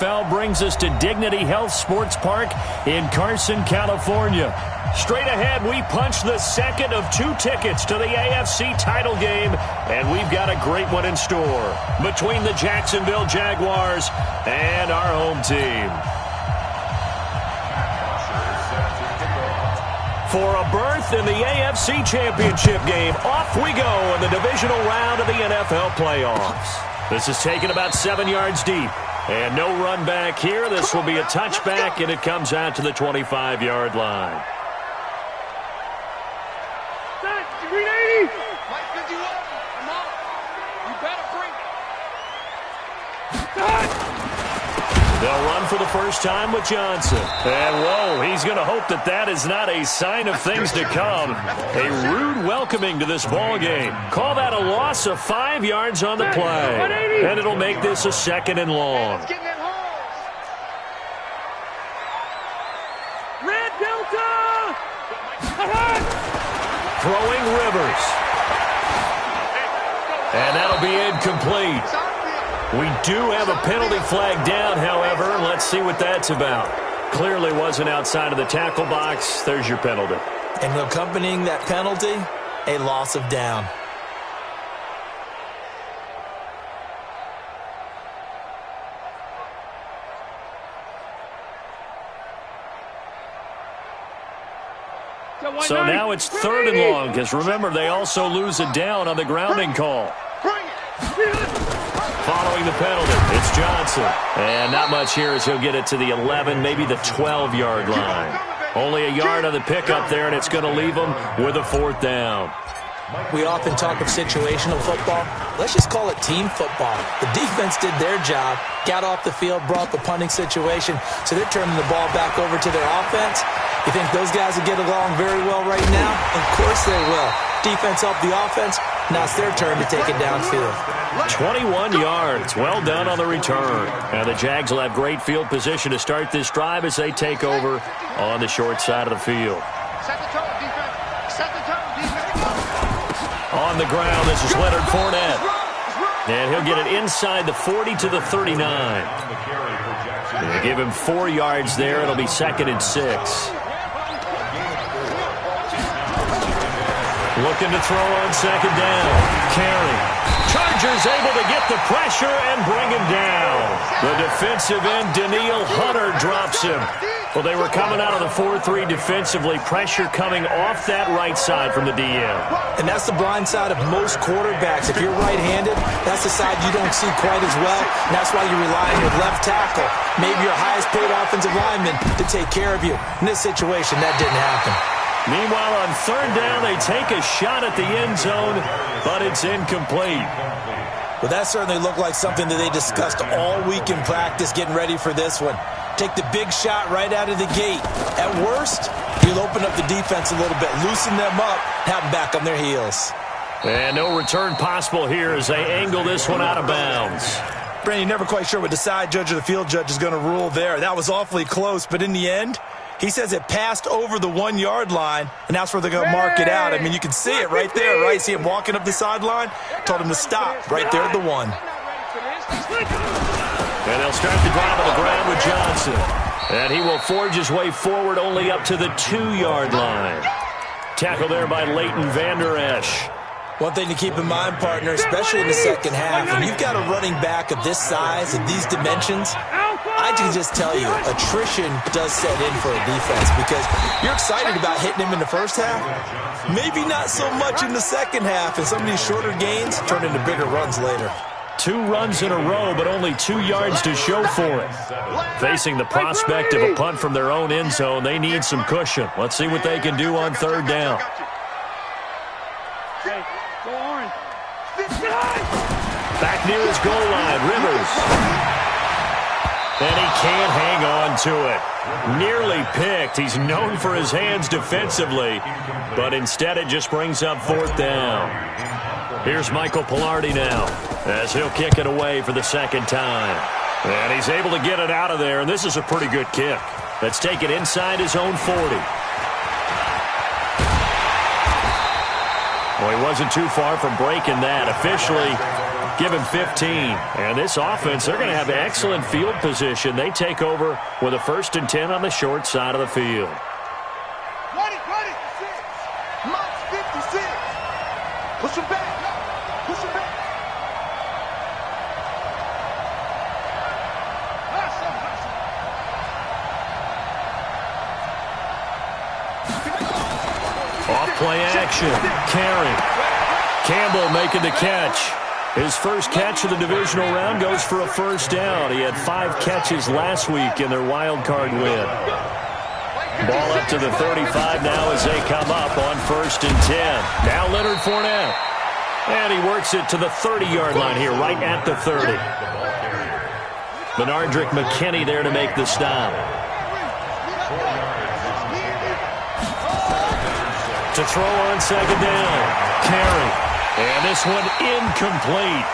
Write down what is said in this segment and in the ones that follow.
NFL brings us to Dignity Health Sports Park in Carson, California. Straight ahead, we punch the second of 2 tickets to the AFC title game, and we've got a great one in store between the Jacksonville Jaguars and our home team. For a berth in the AFC Championship game, off we go in the divisional round of the NFL playoffs. This is taken about 7 yards deep. And no run back here. This will be a touchback, and it comes out to the 25-yard line. They'll run for the first time with Johnson. And, whoa, he's going to hope that that is not a sign of things to come. A rude welcoming to this ball game. Call that a loss of 5 yards on the play. And it'll make this a 2nd and long. Red Delta! Throwing Rivers. And that'll be incomplete. We do have a penalty flag down, however. Let's see what that's about. Clearly wasn't outside of the tackle box. There's your penalty. And accompanying that penalty, a loss of down. So now it's 3rd and long, because remember, they also lose a down on the grounding call. Following the penalty, it's Johnson. And not much here as he'll get it to the 11, maybe the 12-yard line. Only a yard on the pickup there, and it's going to leave them with a 4th down. We often talk of situational football. Let's just call it team football. The defense did their job, got off the field, brought the punting situation, so they're turning the ball back over to their offense. You think those guys will get along very well right now? Of course they will. Defense helped the offense. Now it's their turn to take it downfield. 21 yards. Well done on the return. Now the Jags will have great field position to start this drive as they take over on the short side of the field. On the ground, this is Leonard Fournette. And he'll get it inside the 40 to the 39. They give him 4 yards there. It'll be 2nd and 6. Looking to throw on 2nd down. Carey. Chargers able to get the pressure and bring him down. The defensive end, Danielle Hunter, drops him. Well, they were coming out of the 4-3 defensively. Pressure coming off that right side from the DM. And that's the blind side of most quarterbacks. If you're right-handed, that's the side you don't see quite as well. And that's why you rely on your left tackle, maybe your highest-paid offensive lineman, to take care of you. In this situation, that didn't happen. Meanwhile, on 3rd down, they take a shot at the end zone, but it's incomplete. Well, that certainly looked like something that they discussed all week in practice, getting ready for this one. Take the big shot right out of the gate. At worst, you'll open up the defense a little bit, loosen them up, have them back on their heels. And no return possible here as they angle this one out of bounds. Brandon, you're never quite sure what the side judge or the field judge is going to rule there. That was awfully close, but in the end, he says it passed over the 1-yard line, and that's where they're going to mark it out. I mean, you can see it right there, right? See him walking up the sideline? Told him to stop right there at the 1. And they'll start the drive on the ground with Johnson. And he will forge his way forward only up to the 2-yard line. Tackle there by Leighton Vander Esch. One thing to keep in mind, partner, especially in the second half, when you've got a running back of this size and these dimensions, I can just tell you, attrition does set in for a defense because you're excited about hitting him in the first half. Maybe not so much in the second half, and some of these shorter gains turn into bigger runs later. 2 runs in a row, but only 2 yards to show for it. Facing the prospect of a punt from their own end zone, they need some cushion. Let's see what they can do on 3rd down. Back near his goal line, Rivers. And he can't hang on to it. Nearly picked. He's known for his hands defensively, but instead it just brings up 4th down. Here's Michael Pilardi now as he'll kick it away for the 2nd time. And he's able to get it out of there, and this is a pretty good kick. Let's take it inside his own 40. Well, he wasn't too far from breaking that. Officially, Give him 15. And this offense, they're going to have excellent field position. They take over with a 1st and 10 on the short side of the field. Ready. Max 56. Push him back. Off-play action. Carey. Campbell making the catch. His first catch of the divisional round goes for a 1st down. He had 5 catches last week in their wild card win. Ball up to the 35 now as they come up on 1st and 10. Now Leonard Fournette. And he works it to the 30-yard line here, right at the 30. Benardrick McKinney there to make the stop. To throw on 2nd down. Carey. And this one incomplete.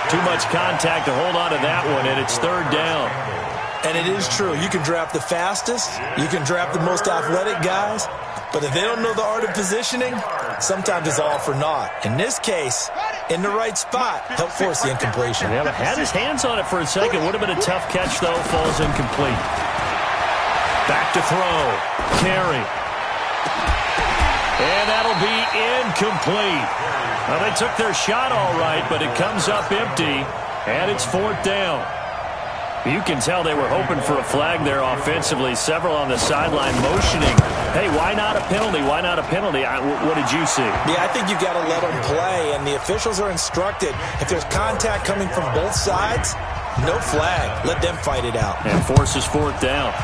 Too much contact to hold on to that one, and it's 3rd down. And it is true. You can draft the fastest. You can draft the most athletic guys. But if they don't know the art of positioning, sometimes it's all for naught. In this case, in the right spot, help force the incompletion. Yeah, had his hands on it for a second. Would have been a tough catch, though. Falls incomplete. Back to throw. Carey. And that'll be incomplete. Well, they took their shot all right, but it comes up empty, and it's 4th down. You can tell they were hoping for a flag there offensively. Several on the sideline motioning. Hey, why not a penalty? Why not a penalty? What did you see? Yeah, I think you've got to let them play, and the officials are instructed. If there's contact coming from both sides, no flag. Let them fight it out. And forces 4th down.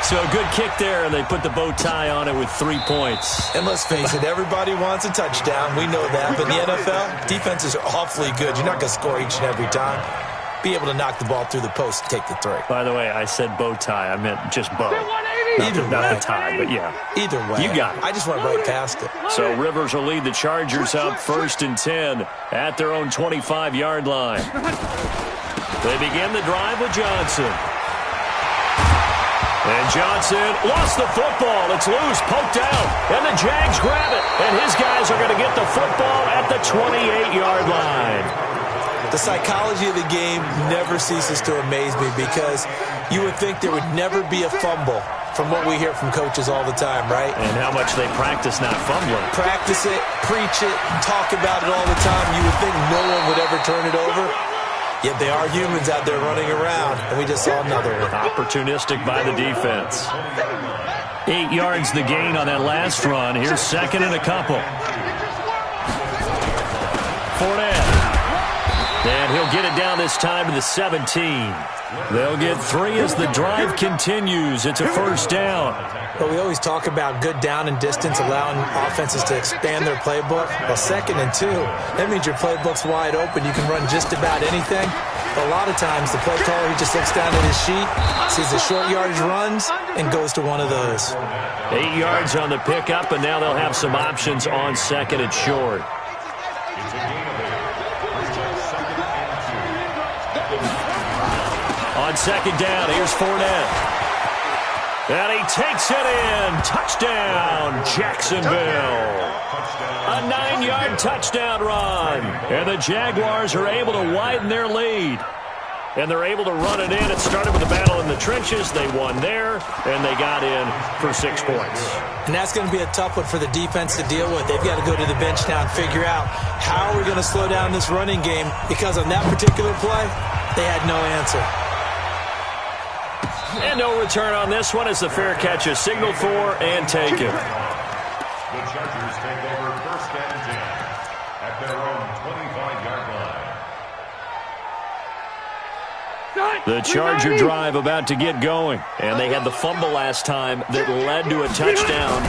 So a good kick there, and they put the bow tie on it with 3 points. And let's face it, everybody wants a touchdown. We know that. But in the NFL, defenses are awfully good. You're not going to score each and every time. Be able to knock the ball through the post and take the 3. By the way, I said bow tie. I meant just bow. Not the tie, but yeah. Either way. You got it. I just went right past it. So Rivers will lead the Chargers up 1st and 10 at their own 25-yard line. They begin the drive with Johnson. And Johnson lost the football. It's loose, poked out, and the Jags grab it. And his guys are going to get the football at the 28-yard line. The psychology of the game never ceases to amaze me because you would think there would never be a fumble from what we hear from coaches all the time, right? And how much they practice not fumbling. Practice it, preach it, talk about it all the time. You would think no one would ever turn it over. Yet they are humans out there running around, and we just saw another one. Opportunistic by the defense. 8 yards the gain on that last run. Here's 2nd and a couple. Fournette. And he'll get it down this time to the 17. They'll get 3 as the drive continues. It's a 1st down. But we always talk about good down and distance, allowing offenses to expand their playbook. Well, 2nd and 2, that means your playbook's wide open. You can run just about anything. But a lot of times, the play caller, he just looks down at his sheet, sees the short yardage runs, and goes to one of those. 8 yards on the pickup, and now they'll have some options on 2nd and short. On 2nd down, here's Fournette. And he takes it in. Touchdown, Jacksonville. A 9-yard touchdown run. And the Jaguars are able to widen their lead. And they're able to run it in. It started with a battle in the trenches. They won there, and they got in for 6 points. And that's going to be a tough one for the defense to deal with. They've got to go to the bench now and figure out how are we going to slow down this running game, because on that particular play, they had no answer. And no return on this one as the fair catch is signaled for and taken. The Chargers take over 1st and 10 at their own 25-yard line. The Charger drive about to get going. And they had the fumble last time that led to a touchdown.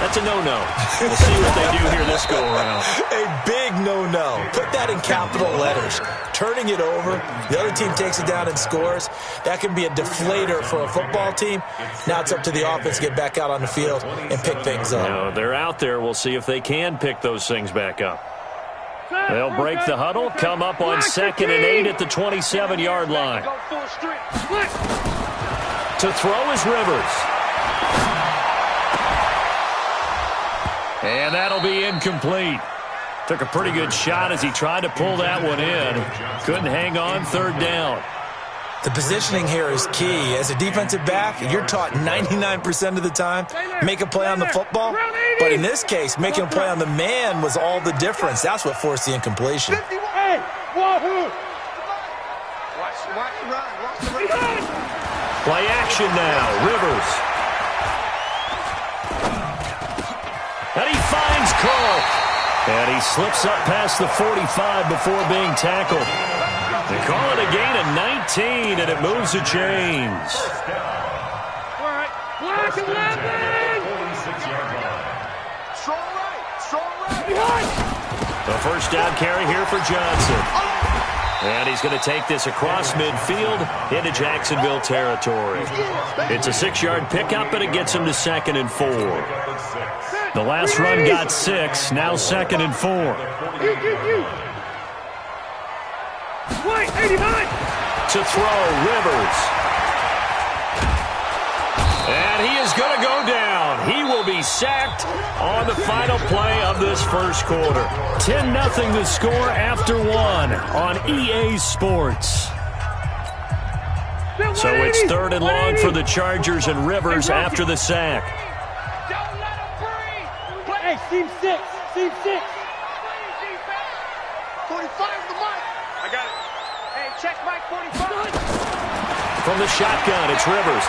That's a no-no. We'll see what they do here this go-around. A big no-no. Put that in capital letters. Turning it over, the other team takes it down and scores. That can be a deflator for a football team. Now it's up to the offense to get back out on the field and pick things up. No, they're out there. We'll see if they can pick those things back up. They'll break the huddle, come up on 2nd and 8 at the 27-yard line. To throw is Rivers. And that'll be incomplete. Took a pretty good shot as he tried to pull that one in. Couldn't hang on third down. The positioning here is key. As a defensive back, you're taught 99% of the time, make a play on the football. But in this case, making a play on the man was all the difference. That's what forced the incompletion. Hey, wahoo! Watch the run. Watch the run. Play action now. Rivers. And he finds Cook. And he slips up past the 45 before being tackled. They call it a gain of 19, and it moves the chains. All right. Black 11! Strong right. The first down carry here for Johnson. And he's going to take this across midfield into Jacksonville territory. It's a 6-yard pickup, and it gets him to 2nd and 4. The last run got 6, now 2nd and 4. Wait, 89! To throw, Rivers. And he is going to go down. He will be sacked on the final play of this first quarter. 10-0 the score after 1 on EA Sports. So it's 3rd and long for the Chargers and Rivers after the sack. Don't let him free! Hey, team 6. 45 the mic. I got it. Hey, check mic 45. From the shotgun, it's Rivers.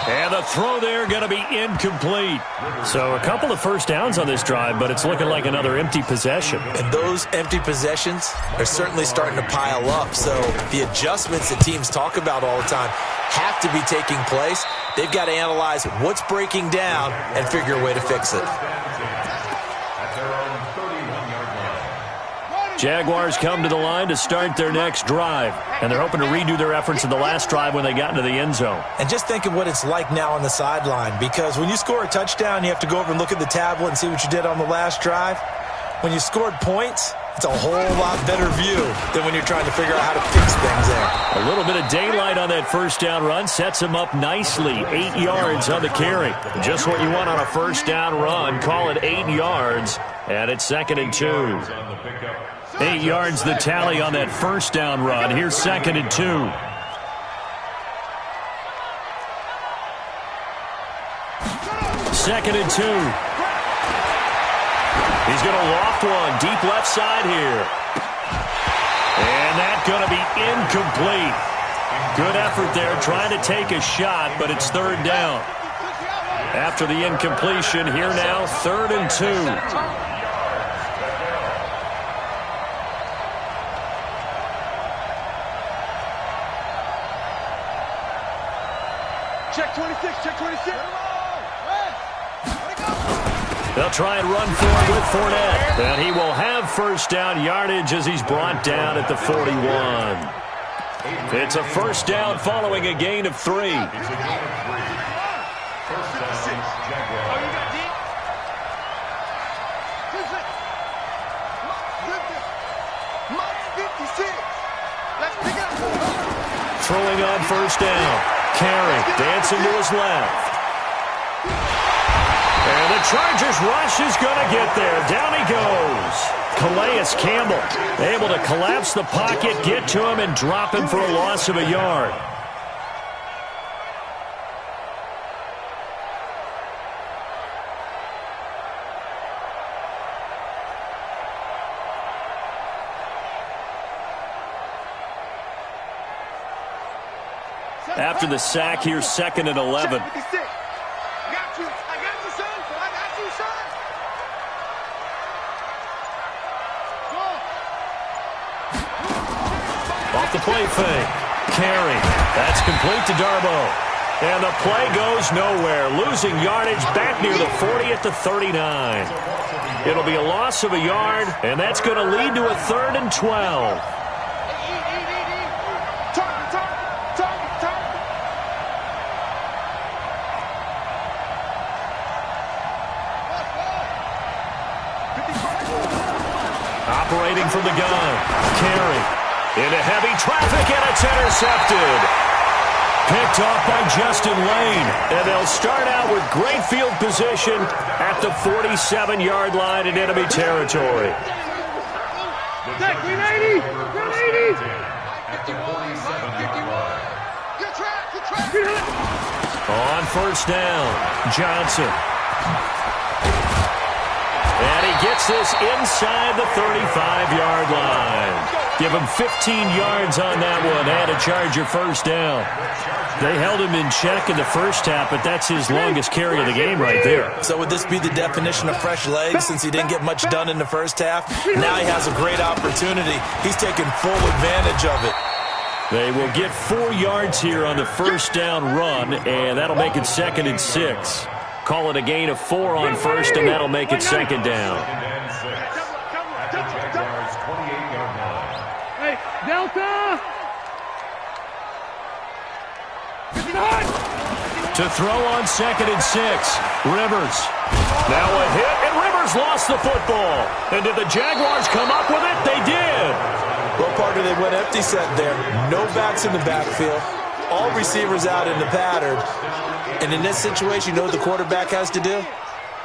And the throw there going to be incomplete. So a couple of first downs on this drive, but it's looking like another empty possession. And those empty possessions are certainly starting to pile up. So the adjustments that teams talk about all the time have to be taking place. They've got to analyze what's breaking down and figure a way to fix it. Jaguars come to the line to start their next drive, and they're hoping to redo their efforts in the last drive when they got into the end zone. And just think of what it's like now on the sideline, because when you score a touchdown, you have to go over and look at the tablet and see what you did on the last drive. When you scored points, it's a whole lot better view than when you're trying to figure out how to fix things there. A little bit of daylight on that first down run sets him up nicely. 8 yards on the carry. Just what you want on a first down run. Call it 8 yards, and it's 2nd and 2. 8 yards the tally on that first down run. Here's 2nd and 2. Second and 2. He's going to loft one deep left side here. And that's going to be incomplete. Good effort there trying to take a shot, but it's 3rd down. After the incompletion, here now 3rd and 2. Check 26, check 26. They'll try and run for it with Fournette. And he will have first down yardage as he's brought down at the 41. It's a first down following a gain of 3. Throwing on first down. Carey dancing to his left. And the Chargers rush is going to get there. Down he goes. Calais Campbell able to collapse the pocket, get to him, and drop him for a loss of a yard. After the sack, here's 2nd and 11. Off the play fake. Carey. That's complete to Darboh. And the play goes nowhere. Losing yardage back near the 40 at the 39. It'll be a loss of a yard, and that's going to lead to a 3rd and 12. Operating from the gun. Carey into heavy traffic, and it's intercepted. Picked off by Justin Lane. And they'll start out with great field position at the 47-yard line in enemy territory. At the 47-yard line. On first down, Johnson. And he gets this inside the 35-yard line. Give him 15 yards on that one and a Charger first down. They held him in check in the first half, but that's his longest carry of the game right there. So would this be the definition of fresh legs since he didn't get much done in the first half? Now he has a great opportunity. He's taking full advantage of it. They will get 4 yards here on the first down run, and that'll make it 2nd and 6. Call it a gain of 4 on first, and that'll make it 2nd down. At the Jaguars' 28-yard line. Hey, Delta! To throw on 2nd and 6, Rivers. Now a hit, and Rivers lost the football. And did the Jaguars come up with it? They did. Well, partner, they went empty set there. No backs in the backfield. All receivers out in the pattern. And in this situation, you know what the quarterback has to do?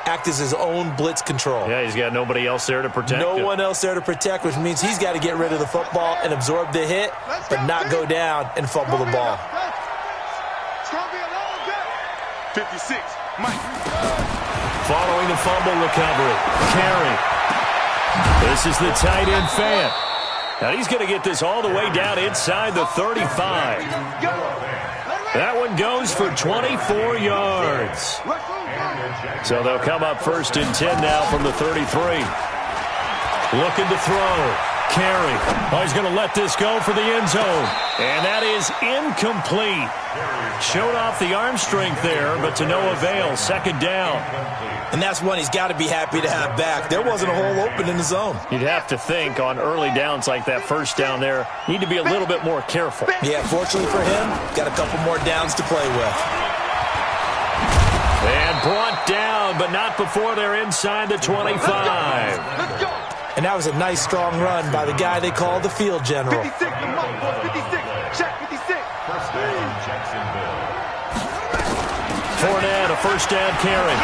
Act as his own blitz control. Yeah, he's got nobody else there to protect him. No one else there to protect, which means he's got to get rid of the football and absorb the hit, but not go down and fumble the ball. It's going to be a long day. 56, Mike. Following the fumble recovery, Carey. This is the tight end Fant. Now he's going to get this all the way down inside the 35. That one goes for 24 yards. So they'll come up 1st and 10 now from the 33. Looking to throw. Carey. Oh, he's going to let this go for the end zone. And that is incomplete. Showed off the arm strength there, but to no avail. 2nd down. And that's one he's got to be happy to have back. There wasn't a hole open in the zone. You'd have to think on early downs like that first down there, need to be a little bit more careful. Yeah, fortunately for him, got a couple more downs to play with. And brought down, but not before they're inside the 25. Let's go. And that was a nice, strong run by the guy they call the field general. 56, Mike, 56. Check 56. First down, Jacksonville. Fournette, a first down carry.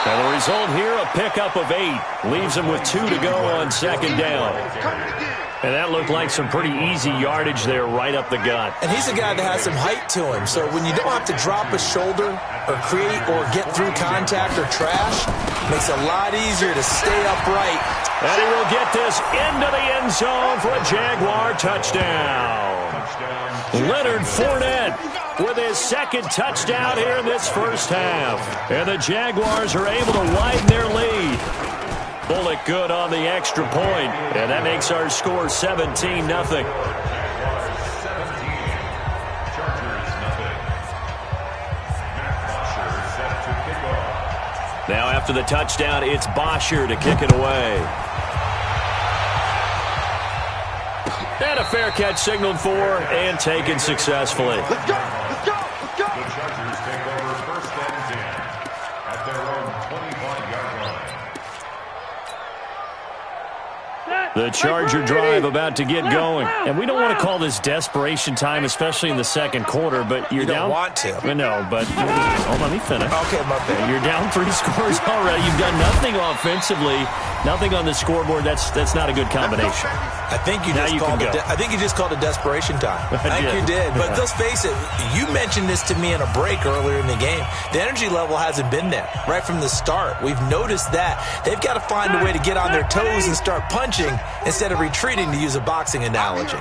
And the result here, a pickup of 8. Leaves him with 2 to go on 2nd down. And that looked like some pretty easy yardage there right up the gut. And he's a guy that has some height to him. So when you don't have to drop a shoulder or create or get through contact or trash, makes it a lot easier to stay upright. And he will get this into the end zone for a Jaguar touchdown. Leonard Fournette with his 2nd touchdown here in this first half. And the Jaguars are able to widen their lead. Bullock good on the extra point, and that makes our score 17-0. Now after the touchdown, it's Bosher to kick it away. And a fair catch signaled for and taken successfully. Let's go. Let's go. Let's go. The Chargers take over 1st and 10 at their own 25-yard line. The Charger drive about to get going. And we don't want to call this desperation time, especially in the 2nd quarter, but you're down. You don't want to. No, but oh, let me finish. Okay, my bad. You're down 3 scores already. You've done nothing offensively, nothing on the scoreboard. That's not a good combination. I think you just called it desperation time. I think you did. But let's face it, you mentioned this to me in a break earlier in the game. The energy level hasn't been there right from the start. We've noticed that. They've got to find a way to get on their toes and start punching instead of retreating, to use a boxing analogy.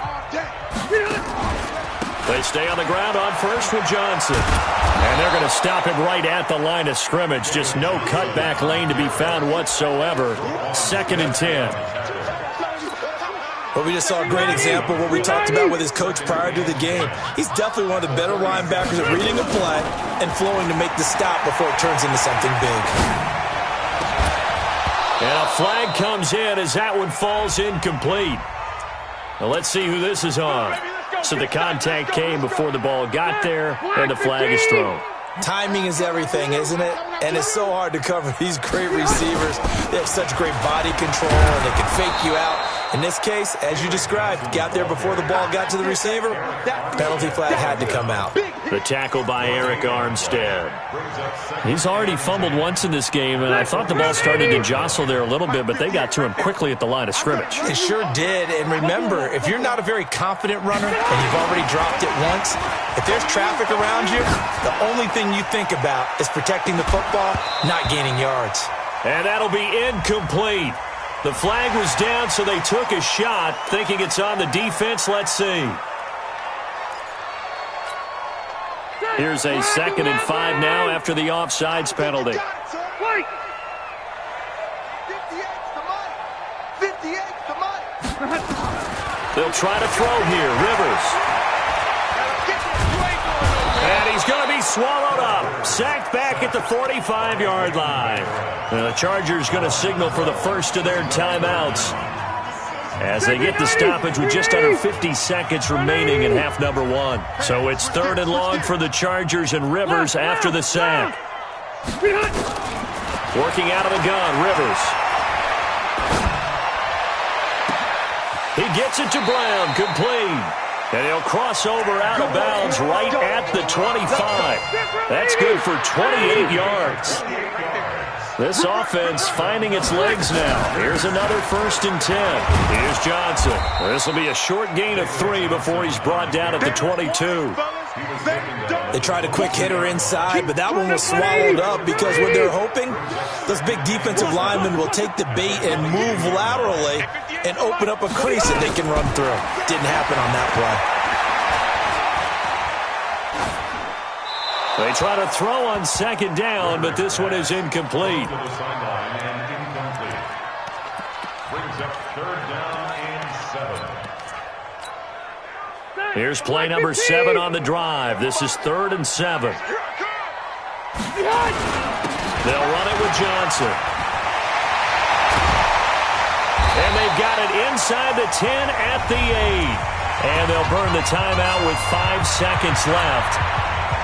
They stay on the ground on first with Johnson. And they're going to stop him right at the line of scrimmage. Just no cutback lane to be found whatsoever. 2nd and 10. Well, we just saw a great example of what we talked about with his coach prior to the game. He's definitely one of the better linebackers at reading a play and flowing to make the stop before it turns into something big. And a flag comes in as that one falls incomplete. Now let's see who this is on. So the contact came before the ball got there, and the flag is thrown. Timing is everything, isn't it? And it's so hard to cover these great receivers. They have such great body control, and they can fake you out. In this case, as you described, got there before the ball got to the receiver, penalty flag had to come out. The tackle by Eric Armstead. He's already fumbled once in this game, and I thought the ball started to jostle there a little bit, but they got to him quickly at the line of scrimmage. It sure did, and remember, if you're not a very confident runner and you've already dropped it once, if there's traffic around you, the only thing you think about is protecting the football, not gaining yards. And that'll be incomplete. The flag was down, so they took a shot, thinking it's on the defense. Let's see. Here's a 2nd and 5 now after the offsides penalty. 58's the money. They'll try to throw here. Rivers. And he's going to be swallowed up. Sacked back at the 45-yard line. And the Chargers going to signal for the first of their timeouts as they get the stoppage with just under 50 seconds remaining in half number 1. So it's 3rd and long for the Chargers, and Rivers after the sack. Working out of the gun, Rivers. He gets it to Brown, complete. And he'll cross over out of bounds right at the 25. That's good for 28 yards. This offense finding its legs now. Here's another 1st and 10. Here's Johnson. This will be a short gain of 3 before he's brought down at the 22. They tried a quick hitter inside, but that one was swallowed up because what they're hoping, those big defensive linemen will take the bait and move laterally and open up a crease that they can run through. Didn't happen on that play. They try to throw on 2nd down, but this one is incomplete. Brings up 3rd down and 7. Here's play number 7 on the drive. This is 3rd and 7. They'll run it with Johnson. And they've got it inside the 10 at the 8. And they'll burn the timeout with 5 seconds left.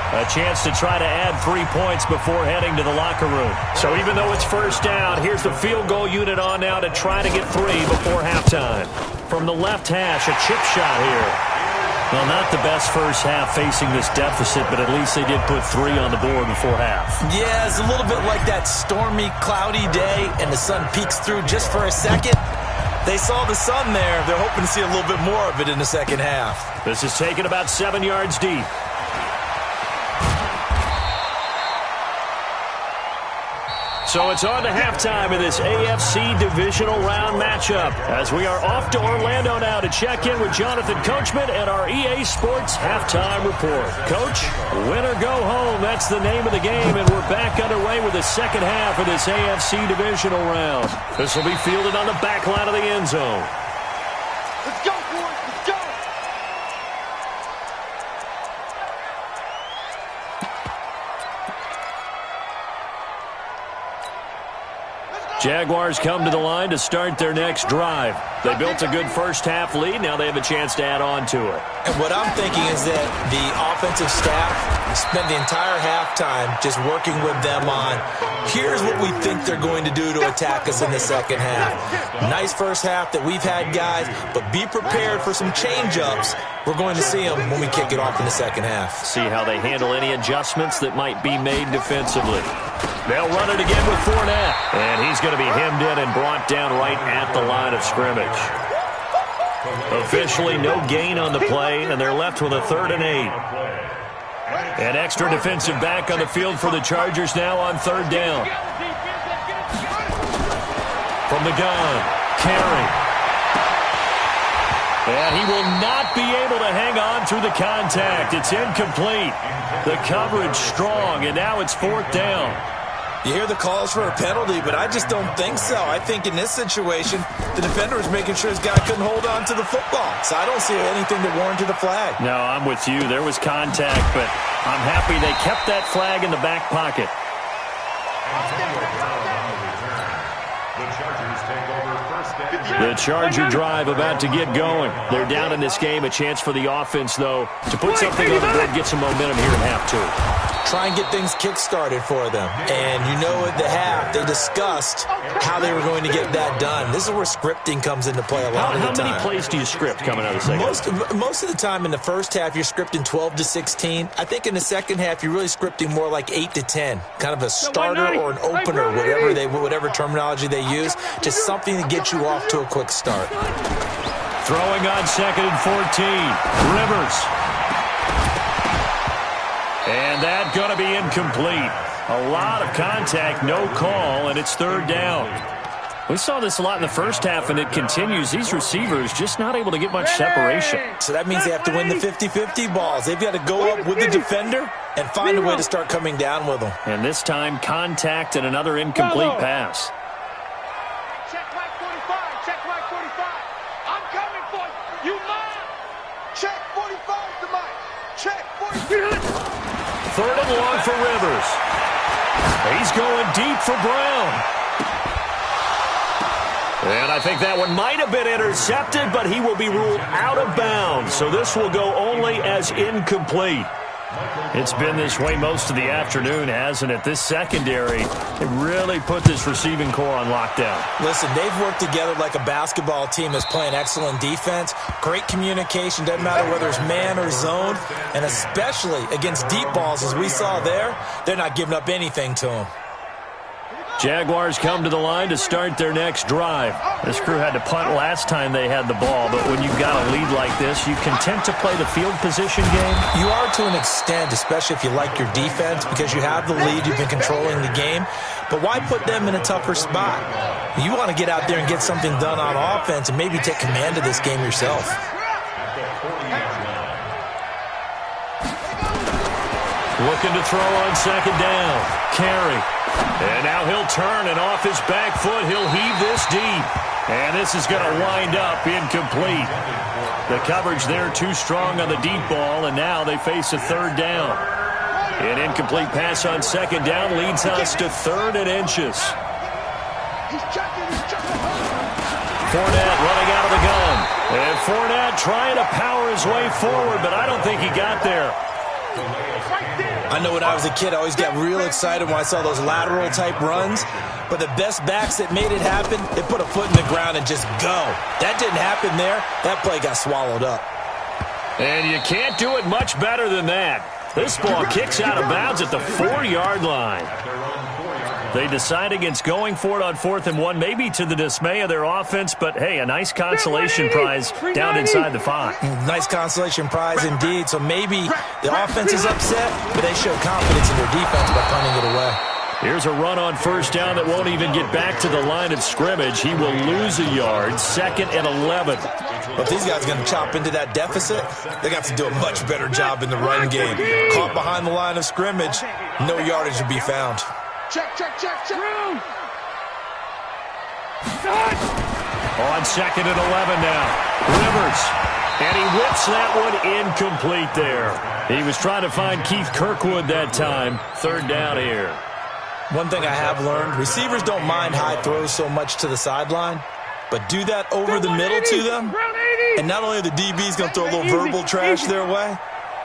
A chance to try to add 3 points before heading to the locker room. So even though it's 1st down, here's the field goal unit on now to try to get 3 before halftime. From the left hash, a chip shot here. Well, not the best first half facing this deficit, but at least they did put 3 on the board before half. Yeah, it's a little bit like that stormy, cloudy day, and the sun peeks through just for a second. They saw the sun there. They're hoping to see a little bit more of it in the second half. This is taken about 7 yards deep. So it's on to halftime of this AFC divisional round matchup as we are off to Orlando now to check in with Jonathan Coachman and our EA Sports halftime report. Coach, win or go home, that's the name of the game, and we're back underway with the second half of this AFC divisional round. This will be fielded on the back line of the end zone. Let's go, boys. Let's go. Jaguars come to the line to start their next drive. They built a good first half lead. Now they have a chance to add on to it. And what I'm thinking is that the offensive staff spent the entire halftime just working with them on, here's what we think they're going to do to attack us in the second half. Nice first half that we've had, guys, but be prepared for some change-ups. We're going to see them when we kick it off in the second half. See how they handle any adjustments that might be made defensively. They'll run it again with Fournette. And he's going to be hemmed in and brought down right at the line of scrimmage. Officially no gain on the play, and they're left with a 3rd and 8. An extra defensive back on the field for the Chargers now on 3rd down. From the gun, Carey. And he will not be able to hang on through the contact. It's incomplete. The coverage strong, and now it's 4th down. You hear the calls for a penalty, but I just don't think so. I think in this situation, the defender was making sure his guy couldn't hold on to the football. So I don't see anything that warranted a flag. No, I'm with you. There was contact, but I'm happy they kept that flag in the back pocket. The Charger drive about to get going. They're down in this game. A chance for the offense, though, to put something on the board, get some momentum here in half 2. try and get things kick-started for them. And you know at the half, they discussed how they were going to get that done. This is where scripting comes into play a lot of the time. How many plays do you script coming out of the second? Most of the time in the first half, you're scripting 12 to 16. I think in the second half, you're really scripting more like 8 to 10. Kind of a starter or an opener, whatever terminology they use. Just something to get you off to a quick start. Throwing on 2nd and 14. Rivers. And that's going to be incomplete. A lot of contact, no call, and it's 3rd down. We saw this a lot in the first half, and it continues. These receivers just not able to get much separation. So that means they have to win the 50-50 balls. They've got to go up with the defender and find a way to start coming down with them. And this time, contact and another incomplete pass. Check Mike 45. Check Mike 45. I'm coming for you. You mine. Check 45 to Mike. Check 45. 3rd and long for Rivers. He's going deep for Brown. And I think that one might have been intercepted, but he will be ruled out of bounds. So this will go only as incomplete. It's been this way most of the afternoon, hasn't it? This secondary, it really put this receiving core on lockdown. Listen, they've worked together like a basketball team that's playing excellent defense. Great communication, doesn't matter whether it's man or zone. And especially against deep balls, as we saw there, they're not giving up anything to them. Jaguars come to the line to start their next drive. This crew had to punt last time they had the ball, but when you've got a lead like this, you content to play the field position game? You are to an extent, especially if you like your defense, because you have the lead, you've been controlling the game. But why put them in a tougher spot? You want to get out there and get something done on offense and maybe take command of this game yourself. Looking to throw on 2nd down. Carey. And now he'll turn, and off his back foot, he'll heave this deep. And this is going to wind up incomplete. The coverage there too strong on the deep ball, and now they face a 3rd down. An incomplete pass on 2nd down leads us to 3rd and inches. Fournette running out of the gun. And Fournette trying to power his way forward, but I don't think he got there. I know when I was a kid, I always got real excited when I saw those lateral-type runs. But the best backs that made it happen, they put a foot in the ground and just go. That didn't happen there. That play got swallowed up. And you can't do it much better than that. This ball kicks out of bounds at the 4-yard line. They decide against going for it on 4th and 1, maybe to the dismay of their offense, but hey, a nice consolation prize down inside the 5. Nice consolation prize indeed. So maybe the offense is upset, but they show confidence in their defense by punting it away. Here's a run on 1st down that won't even get back to the line of scrimmage. He will lose a yard, 2nd and 11. Well, if these guys are going to chop into that deficit, they got to do a much better job in the run game. Caught behind the line of scrimmage, no yardage will be found. Check. On 2nd and 11 now. Rivers. And he whips that one incomplete there. He was trying to find Keith Kirkwood that time. 3rd down here. One thing I have learned, receivers don't mind high throws so much to the sideline, but do that over the middle to them, and not only are the DBs going to throw a little verbal trash their way,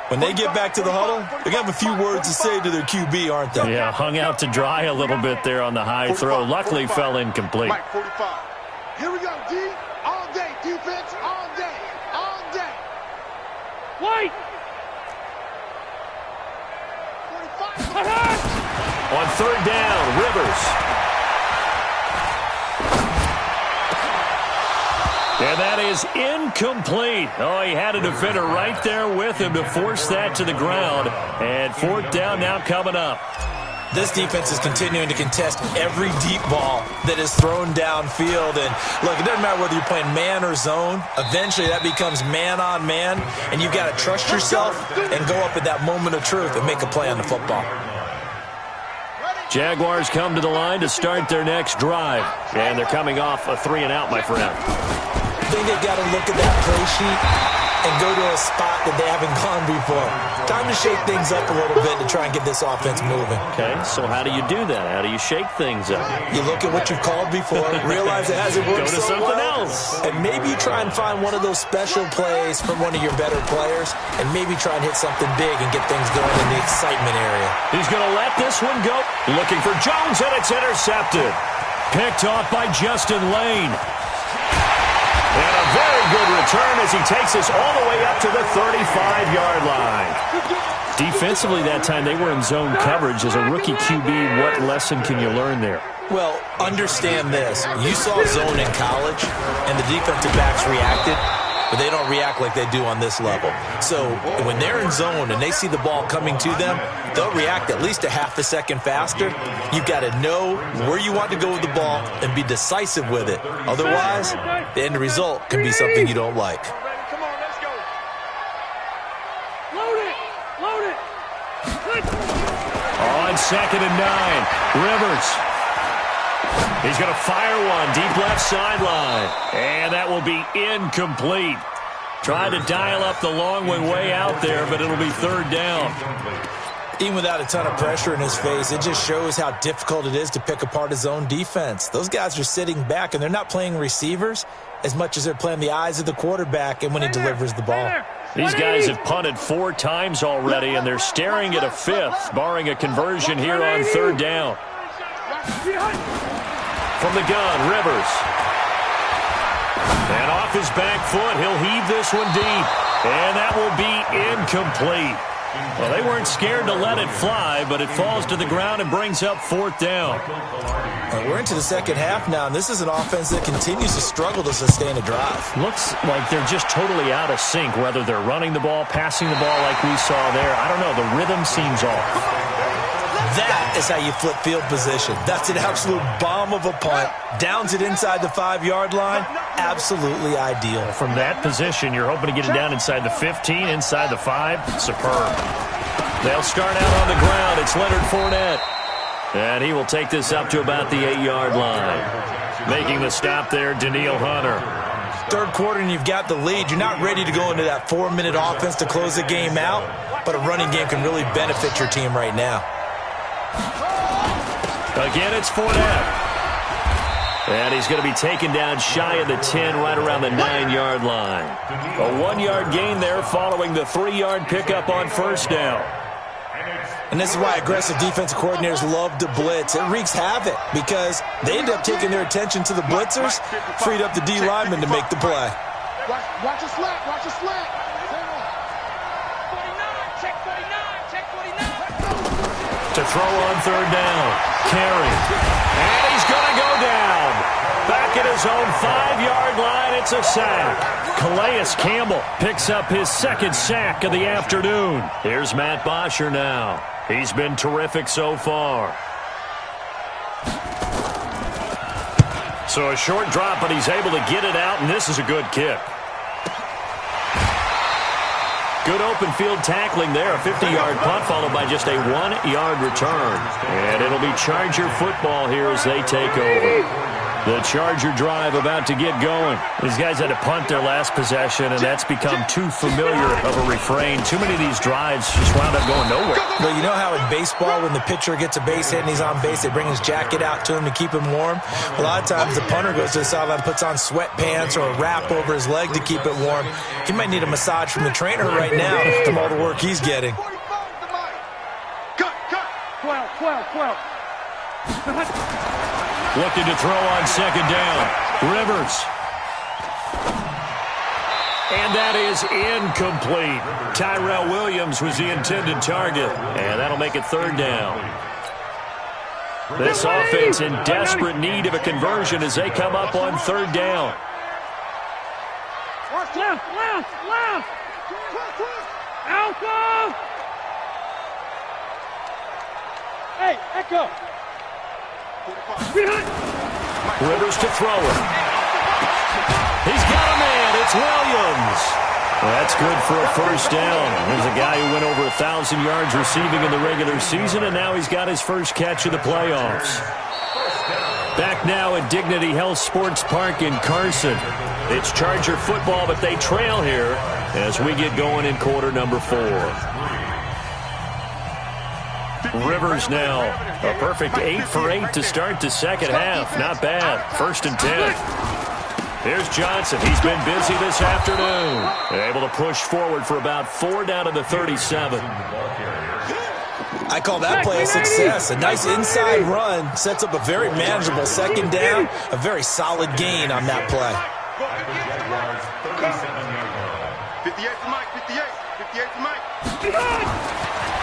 when they get back to the huddle, they're going to have a few words to say to their QB, aren't they? Yeah, hung out to dry a little bit there on the high throw. Luckily fell incomplete. Mike 45. Here we go, D. All day. Defense all day. All day. White. 45. On 3rd down, Rivers. And that is incomplete. Oh, he had a defender right there with him to force that to the ground. And 4th down now coming up. This defense is continuing to contest every deep ball that is thrown downfield. And look, it doesn't matter whether you're playing man or zone. Eventually that becomes man on man. And you've got to trust yourself and go up at that moment of truth and make a play on the football. Jaguars come to the line to start their next drive. And they're coming off a 3-and-out, my friend. I think they've got to look at that play sheet and go to a spot that they haven't gone before. Time to shake things up a little bit to try and get this offense moving. Okay, so how do you do that? How do you shake things up? You look at what you've called before, realize it hasn't worked Go to so something well, else. and maybe you try and find one of those special plays from one of your better players, and maybe try and hit something big and get things going in the excitement area. He's going to let this one go. Looking for Jones, and it's intercepted. Picked off by Justin Lane. And a very good return as he takes us all the way up to the 35-yard line. Defensively that time, they were in zone coverage. As a rookie QB, what lesson can you learn there? Well, understand this. You saw zone in college, and the defensive backs reacted, but they don't react like they do on this level. So when they're in zone and they see the ball coming to them, they'll react at least a half a second faster. You've got to know where you want to go with the ball and be decisive with it. Otherwise, the end result can be something you don't like. Come on, let's go. Load it. Load it. On 2nd and 9, Rivers. He's going to fire one deep left sideline. And that will be incomplete. Trying to dial up the long way out there, but it'll be 3rd down. Even without a ton of pressure in his face, it just shows how difficult it is to pick apart his own defense. Those guys are sitting back, and they're not playing receivers as much as they're playing the eyes of the quarterback and when he delivers the ball. These guys have punted 4 times already, and they're staring at a 5th, barring a conversion here on 3rd down. From the gun, Rivers. And off his back foot, he'll heave this one deep. And that will be incomplete. Well, they weren't scared to let it fly, but it falls to the ground and brings up 4th down. We're into the second half now, and this is an offense that continues to struggle to sustain a drive. Looks like they're just totally out of sync, whether they're running the ball, passing the ball like we saw there. I don't know. The rhythm seems off. That is how you flip field position. That's an absolute bomb of a punt. Downs it inside the 5-yard line. Absolutely ideal. From that position, you're hoping to get it down inside the 15, inside the 5. Superb. They'll start out on the ground. It's Leonard Fournette. And he will take this up to about the 8-yard line. Making the stop there, Danielle Hunter. 3rd quarter and you've got the lead. You're not ready to go into that 4-minute offense to close the game out, but a running game can really benefit your team right now. Again, it's Fournette. And he's going to be taken down shy of the 10, right around the 9-yard line. A 1-yard gain there following the 3-yard pickup on 1st down. And this is why aggressive defensive coordinators love to blitz. It wreaks havoc because they end up taking their attention to the blitzers, freed up the D lineman to make the play. Watch a slant. Watch a slant. 49. Check 49. Check 49. To throw on 3rd down. Carey. And he's going to go down. Back at his own 5-yard line, it's a sack. Calais Campbell picks up his 2nd sack of the afternoon. Here's Matt Bosher now. He's been terrific so far. So a short drop, but he's able to get it out, and this is a good kick. Good open field tackling there. A 50-yard punt followed by just a 1-yard return. And it'll be Charger football here as they take over. The Charger drive about to get going. These guys had to punt their last possession, and that's become too familiar of a refrain. Too many of these drives just wound up going nowhere. Well, you know how in baseball, when the pitcher gets a base hit and he's on base, they bring his jacket out to him to keep him warm? A lot of times the punter goes to the sideline, puts on sweatpants or a wrap over his leg to keep it warm. He might need a massage from the trainer right now from all the work he's getting. Cut. 12. Looking to throw on 2nd down. Rivers. And that is incomplete. Tyrell Williams was the intended target. And that'll make it 3rd down. This offense in desperate need of a conversion as they come up on 3rd down. Left. Alpha. Hey, Echo. Rivers to throw it. He's got a man. It's Williams. Well, that's good for a 1st down. There's a guy who went over 1,000 yards receiving in the regular season, and now he's got his first catch of the playoffs. Back now at Dignity Health Sports Park in Carson. It's Charger football, but they trail here as we get going in quarter number 4. Rivers now a perfect 8 for 8 to start the second half. Not bad. 1st and 10. Here's Johnson. He's been busy this afternoon. Able to push forward for about 4 down to the 37. I call that play a success. A nice inside run sets up a very manageable second down. A very solid gain on that play. 58 for Mike, 58. 58 for Mike.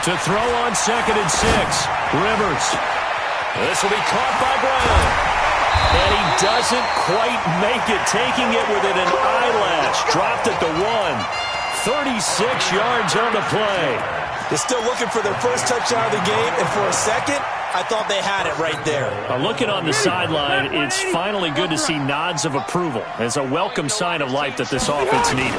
To throw on 2nd and 6. Rivers. This will be caught by Brown. And he doesn't quite make it, taking it within an eyelash. Dropped at the 1. 36 yards on the play. They're still looking for their first touchdown of the game, and for a second, I thought they had it right there. Looking on the sideline, it's finally good to see nods of approval. It's a welcome sign of life that this offense needed.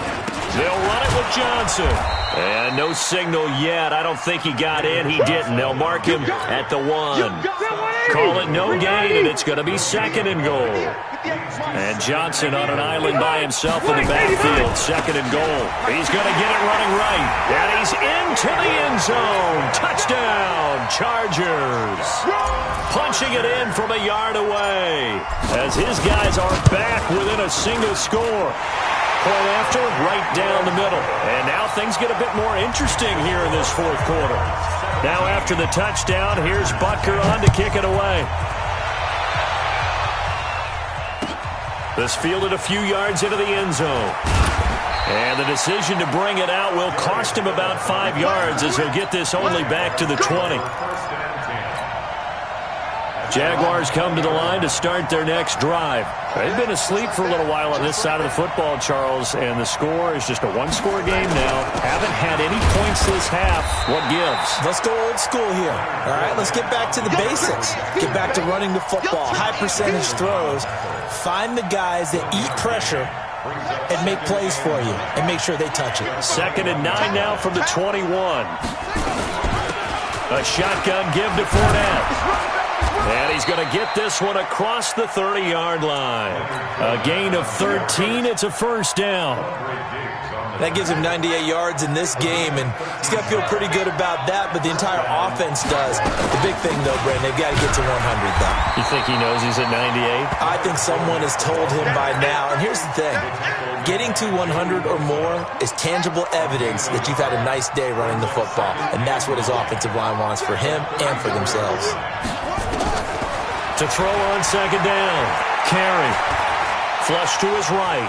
They'll run it with Johnson. And no signal yet. I don't think he got in. He didn't. They'll mark him at the 1. Call it no gain, and it's going to be 2nd and goal. And Johnson on an island by himself in the backfield. 2nd and goal. He's going to get it running right. And he's into the end zone. Touchdown, Chargers. Punching it in from a yard away as his guys are back within a single score. Point after, right down the middle. And now things get a bit more interesting here in this 4th quarter. Now after the touchdown, here's Butker on to kick it away. This fielded a few yards into the end zone. And the decision to bring it out will cost him about 5 yards as he'll get this only back to the 20. Jaguars come to the line to start their next drive. They've been asleep for a little while on this side of the football, Charles, and the score is just a 1-score game now. Haven't had any points this half. What gives? Let's go old school here. All right, let's get back to the basics. Get back to running the football, high percentage throws. Find the guys that eat pressure and make plays for you and make sure they touch it. 2nd and 9 now from the 21. A shotgun give to Fournette. And he's going to get this one across the 30-yard line. A gain of 13. It's a 1st down. That gives him 98 yards in this game, and he's got to feel pretty good about that, but the entire offense does. The big thing, though, Brandon, they've got to get to 100, though. You think he knows he's at 98? I think someone has told him by now. And here's the thing. Getting to 100 or more is tangible evidence that you've had a nice day running the football, and that's what his offensive line wants for him and for themselves. To throw on 2nd down. Carey. Flush to his right.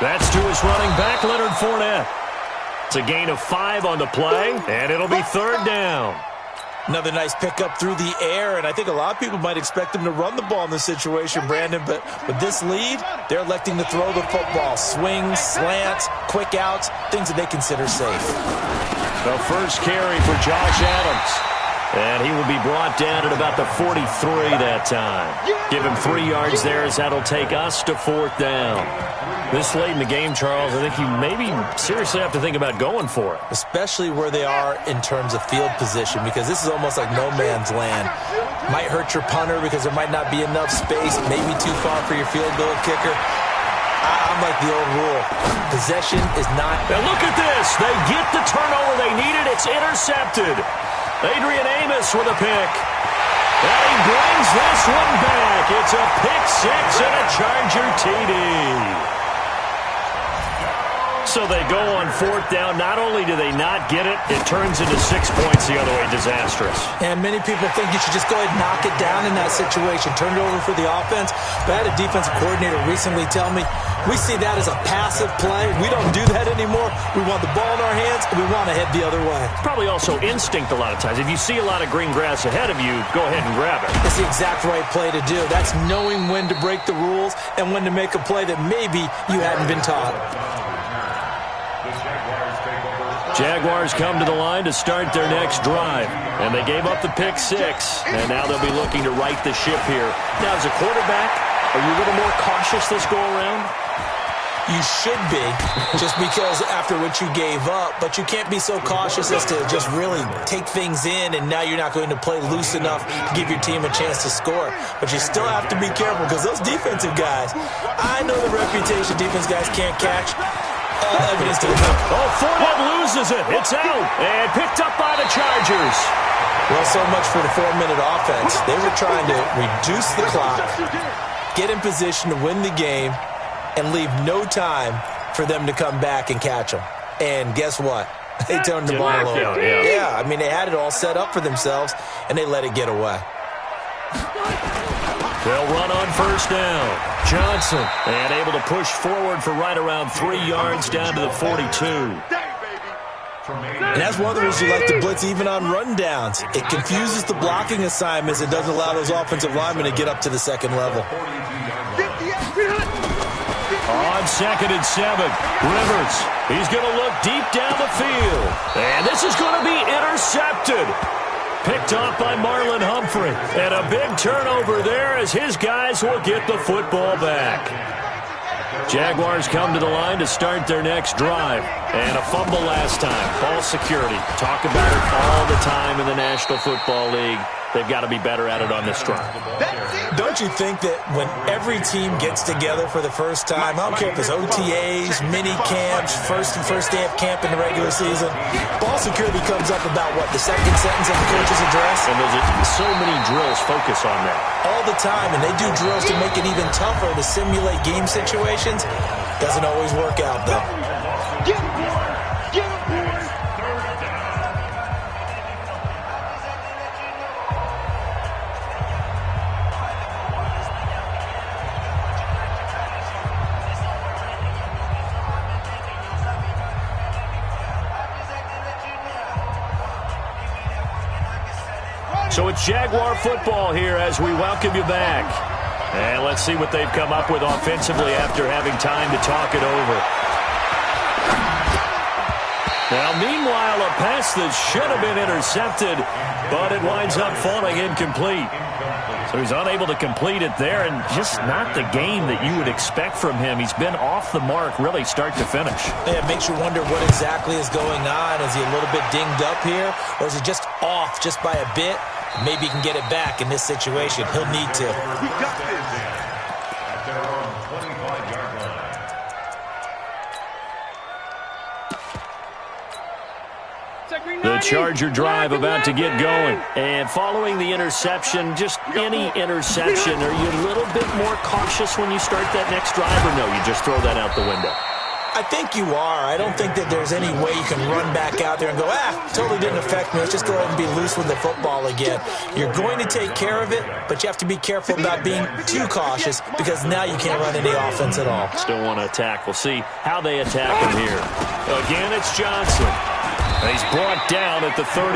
That's to his running back, Leonard Fournette. It's a gain of 5 on the play, and it'll be 3rd down. Another nice pickup through the air, and I think a lot of people might expect him to run the ball in this situation, Brandon, but with this lead, they're electing to throw the football. Swings, slants, quick outs, things that they consider safe. The first carry for Josh Adams. And he will be brought down at about the 43 that time. Give him 3 yards there as that'll take us to 4th down. This late in the game, Charles, I think you maybe seriously have to think about going for it. Especially where they are in terms of field position, because this is almost like no man's land. Might hurt your punter because there might not be enough space, maybe too far for your field goal kicker. I'm like the old rule. Possession is not... And look at this. They get the turnover they needed. It's intercepted. Adrian Amos with a pick. And he brings this one back. It's a pick 6 and a Charger TD. So they go on 4th down. Not only do they not get it, it turns into 6 points the other way. Disastrous. And many people think you should just go ahead and knock it down in that situation. Turn it over for the offense. But I had a defensive coordinator recently tell me, we see that as a passive play. We don't do that anymore. We want the ball in our hands, and we want to head the other way. Probably also instinct a lot of times. If you see a lot of green grass ahead of you, go ahead and grab it. It's the exact right play to do. That's knowing when to break the rules and when to make a play that maybe you hadn't been taught. Jaguars come to the line to start their next drive. And they gave up the pick 6. And now they'll be looking to right the ship here. Now, as a quarterback, are you a little more cautious this go-around? You should be, just because after what you gave up, but you can't be so cautious as to just really take things in, and now you're not going to play loose enough to give your team a chance to score. But you still have to be careful, because those defensive guys, I know the reputation defense guys can't catch. All evidence to the contrary. Oh, Fournette loses it. It's out, and picked up by the Chargers. Well, so much for the 4-minute offense. They were trying to reduce the clock, get in position to win the game, and leave no time for them to come back and catch them. And guess what? They turned the ball over. Yeah, I mean, they had it all set up for themselves, and they let it get away. They'll run on first down. Johnson, and able to push forward for right around 3 yards down to the 42. And that's one of the reasons you like to blitz even on rundowns. It confuses the blocking assignments. It doesn't allow those offensive linemen to get up to the second level. On 2nd and 7, Rivers. He's going to look deep down the field. And this is going to be intercepted. Picked off by Marlon Humphrey. And a big turnover there as his guys will get the football back. Jaguars come to the line to start their next drive. And a fumble last time. Ball security. Talk about it all the time in the National Football League. They've got to be better at it on this drive. Don't you think that when every team gets together for the first time, I don't care if it's OTAs, mini camps, first day of camp in the regular season, ball security comes up about, what, the second sentence of the coach's address? And there's so many drills focus on that. All the time, and they do drills to make it even tougher to simulate game situations. Doesn't always work out, though. So it's Jaguar football here as we welcome you back. And let's see what they've come up with offensively after having time to talk it over. Now, meanwhile, a pass that should have been intercepted, but it winds up falling incomplete. So he's unable to complete it there, and just not the game that you would expect from him. He's been off the mark, really, start to finish. Yeah, it makes you wonder what exactly is going on. Is he a little bit dinged up here, or is he just off just by a bit? Maybe he can get it back in this situation. He'll need to. We got this. At their own 25-yard line. The Charger drive about to get going. And following the interception, just any interception, are you a little bit more cautious when you start that next drive, or no, you just throw that out the window? I think you are. I don't think that there's any way you can run back out there and go, totally didn't affect me. Let's just go ahead and be loose with the football again. You're going to take care of it, but you have to be careful about being too cautious, because now you can't run any offense at all. Still want to attack. We'll see how they attack him here. Again, it's Johnson. He's brought down at the 34.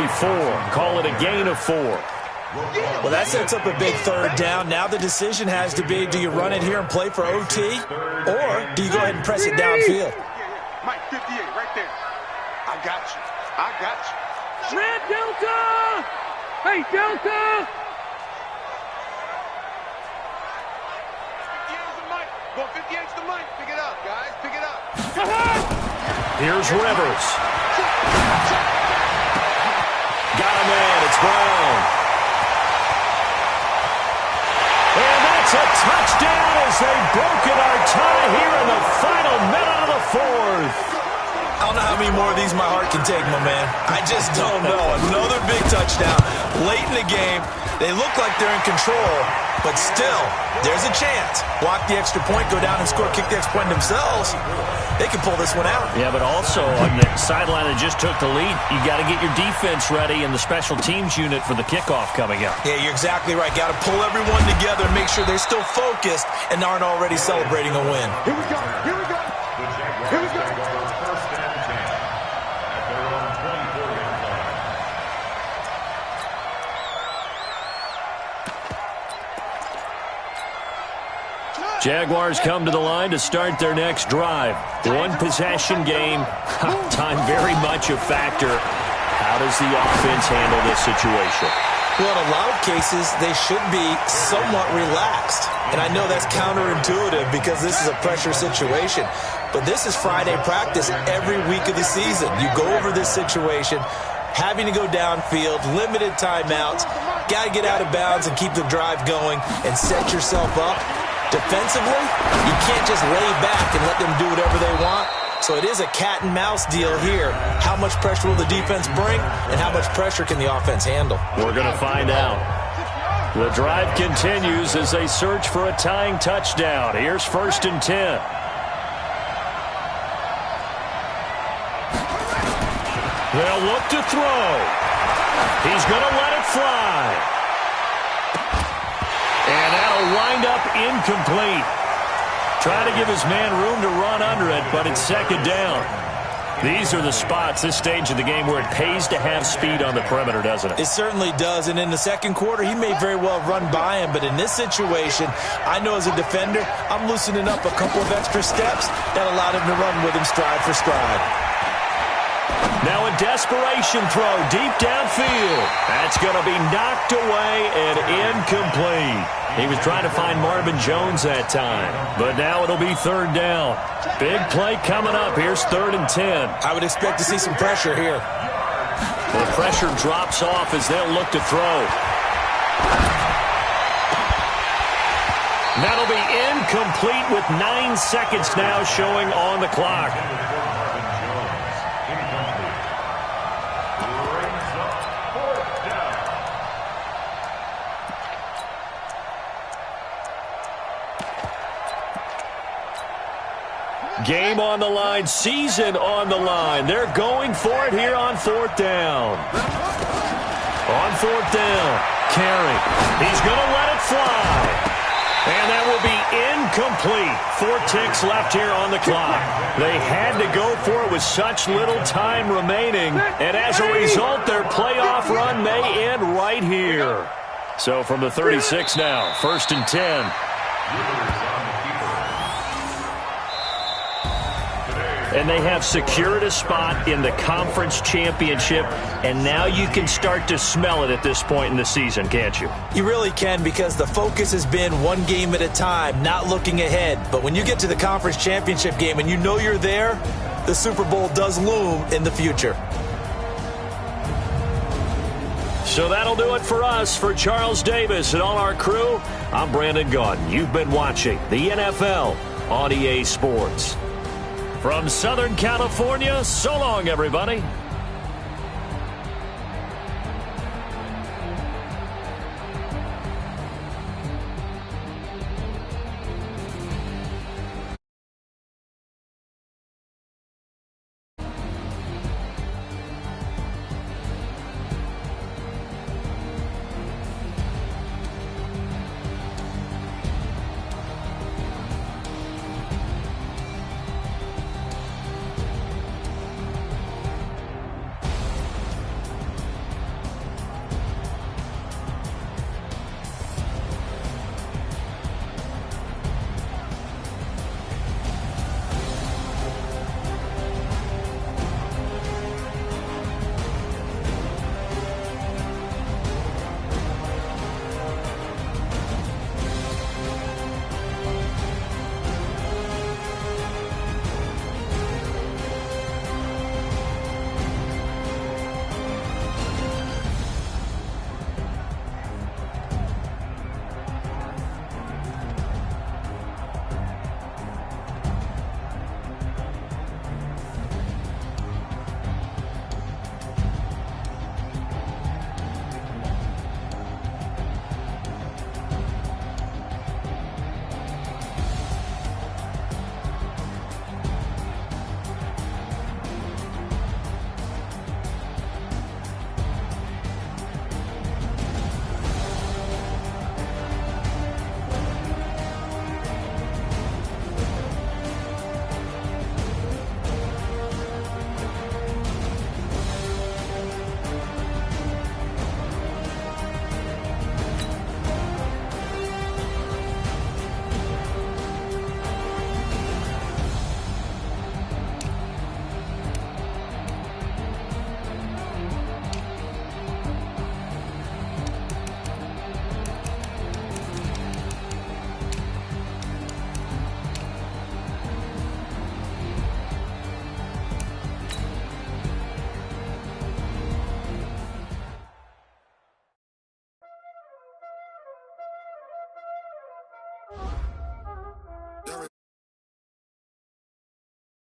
Call it a gain of 4. Well, that sets up a big third down. Now the decision has to be, do you run it here and play for OT, or do you go ahead and press it downfield? Mike, 58, right there. I got you. I got you. Red Delta! Hey, Delta! 58's the mic. Go 58's the mic. Pick it up, guys. Pick it up. Here's Rivers. Got a man. It's Brown. And that's a touchdown as they've broken our tie here in the final minute of the fourth. I don't know how many more of these my heart can take, my man. I just don't know. Another big touchdown late in the game. They look like they're in control, but still, there's a chance. Block the extra point, go down and score, kick the extra point themselves. They can pull this one out. Yeah, but also on the sideline that just took the lead, you got to get your defense ready and the special teams unit for the kickoff coming up. Yeah, you're exactly right. Got to pull everyone together and make sure they're still focused and aren't already celebrating a win. Here we go. Here we go. The Jaguars Here we go. take over first and 10 at their own 24-yard line. Jaguars come to the line to start their next drive. One possession game. Time very much a factor. How does the offense handle this situation? Well, in a lot of cases, they should be somewhat relaxed. And I know that's counterintuitive because this is a pressure situation. But this is Friday practice every week of the season. You go over this situation, having to go downfield, limited timeouts, got to get out of bounds and keep the drive going and set yourself up. Defensively, you can't just lay back and let them do whatever they want. So it is a cat and mouse deal here. How much pressure will the defense bring, and how much pressure can the offense handle? We're going to find out. The drive continues as they search for a tying touchdown. Here's 1st and 10. They'll look to throw. He's going to let it fly. And that'll wind up incomplete. Trying to give his man room to run under it, but it's 2nd down. These are the spots, this stage of the game, where it pays to have speed on the perimeter, doesn't it? It certainly does, and in the second quarter, he may very well run by him, but in this situation, I know as a defender, I'm loosening up a couple of extra steps that allowed him to run with him stride for stride. Now a desperation throw deep downfield. That's going to be knocked away and incomplete. He was trying to find Marvin Jones that time, but now it'll be 3rd down. Big play coming up. Here's 3rd and 10. I would expect to see some pressure here. The pressure drops off as they'll look to throw. That'll be incomplete with 9 seconds now showing on the clock. Game on the line, season on the line. They're going for it here on 4th down. On 4th down, carry. He's going to let it fly. And that will be incomplete. 4 ticks left here on the clock. They had to go for it with such little time remaining. And as a result, their playoff run may end right here. So from the 36 now, 1st and 10. And they have secured a spot in the conference championship, and now you can start to smell it at this point in the season, can't you? You really can, because the focus has been one game at a time, not looking ahead. But when you get to the conference championship game and you know you're there, the Super Bowl does loom in the future. So that'll do it for us. For Charles Davis and all our crew, I'm Brandon Gaudin. You've been watching the NFL on EA Sports. From Southern California, so long, everybody.